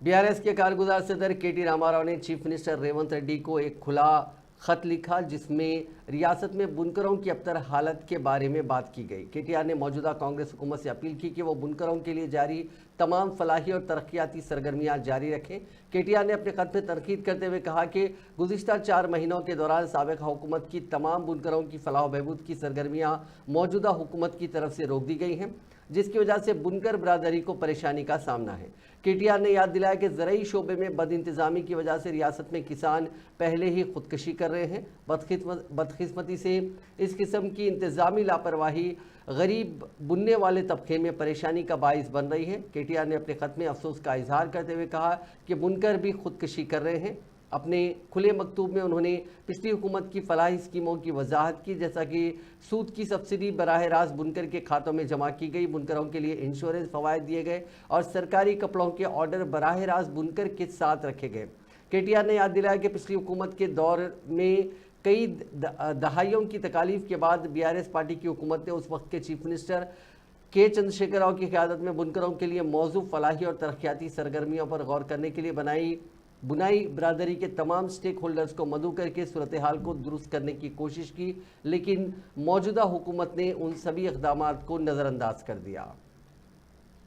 BRS के कारगुजार सदर केटी रामाराव ने चीफ मिनिस्टर रेवंत रेड्डी को एक खुला खत लिखा, जिसमें रियासत में बुनकरों की अबतर हालत के बारे में बात की गई। केटीआर ने मौजूदा कांग्रेस हुकूमत से अपील की कि वो बुनकरों के लिए जारी तमाम फलाही और तरक्याती सरगर्मियां जारी रखें। केटीआर ने अपने खत में तनकीद करते हुए कहा कि गुज़िश्ता 4 महीनों के दौरान साबिक़ हुकूमत की तमाम बुनकरों की फलाह बहबूद की सरगर्मियां मौजूदा हुकूमत की तरफ से रोक दी गई हैं, जिसकी वजह से बुनकर बरादरी को परेशानी का सामना है। केटीआर ने याद दिलाया कि ज़रई शोबे में बदइंतज़ामी की वजह से रियासत में किसान पहले ही खुदकशी कर रहे हैं। बदकिस्मती से इस किस्म की इंतज़ामी लापरवाही गरीब बुनने वाले तबके में परेशानी का बाइस बन रही है। केटीआर ने अपने ख़त में अफसोस का इजहार करते हुए कहा कि बुनकर भी खुदकशी कर रहे हैं। अपने खुले मकतूब में उन्होंने पिछली हुकूमत की फलाही स्कीमों की वजाहत की, जैसा कि सूद की सब्सिडी बराह रास्त बुनकर के खातों में जमा की गई, बुनकरों के लिए इंश्योरेंस फवायद दिए गए और सरकारी कपड़ों के ऑर्डर बराह रास्त बुनकर के साथ रखे गए। केटीआर ने याद दिलाया कि पिछली हुकूमत के दौर में कई दहाइयों की तकालीफ के बाद बीआरएस पार्टी की हुकूमत ने उस वक्त के चीफ मिनिस्टर के चंद्रशेखर राव की क़यादत में बुनकरों के लिए मौजूद फलाही और तरक्याती सरगर्मियों पर गौर करने के लिए बुनाई बरादरी के तमाम स्टेक होल्डर्स को मदऊ करके सूरत हाल को दुरुस्त करने की कोशिश की, लेकिन मौजूदा हुकूमत ने उन सभी इक़दामात को नज़रअंदाज कर दिया।